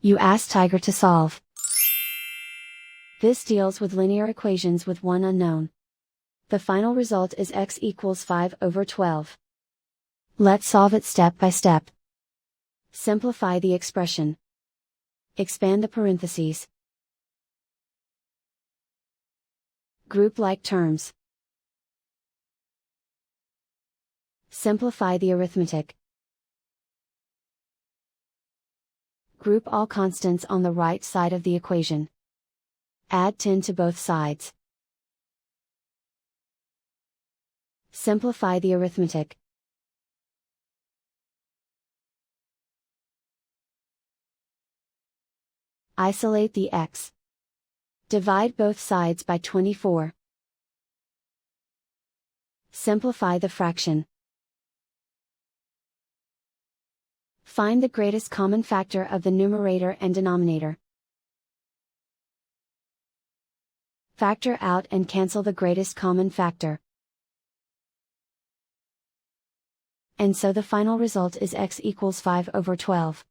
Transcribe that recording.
You ask Tiger to solve. This deals with linear equations with one unknown. The final result is x equals 5/12. Let's solve it step by step. Simplify the expression. Expand the parentheses. Group like terms. Simplify the arithmetic. Group all constants on the right side of the equation. Add 10 to both sides. Simplify the arithmetic. Isolate the x. Divide both sides by 24. Simplify the fraction. Find the greatest common factor of the numerator and denominator. Factor out and cancel the greatest common factor. And so the final result is x equals 5/12.